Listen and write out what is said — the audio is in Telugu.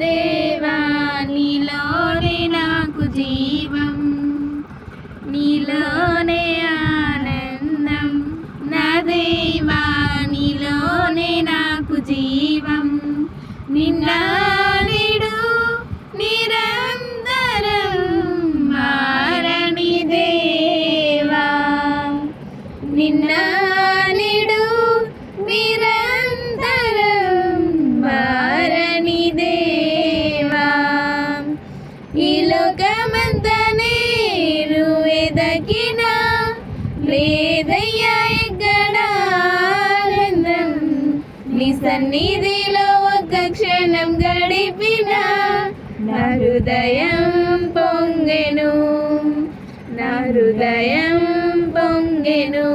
దేవా నీలోనే నాకు జీవం, నీలోనే ఆనందం. నా దేవా నీలోనే నాకు జీవం, నిన్న నేడు నిరంతరం మారని దేవా, నిన్న నేడు నిరంతరం మారని దేవా. ఈ లోకమంతా నేను వెదకినా లేదయ్యా ఎక్కడ ఆనందం, నీ సన్నిధిలో ఒక్క క్షణం గడిపిన నా హృదయం పొంగెను, నా హృదయం పొంగెను.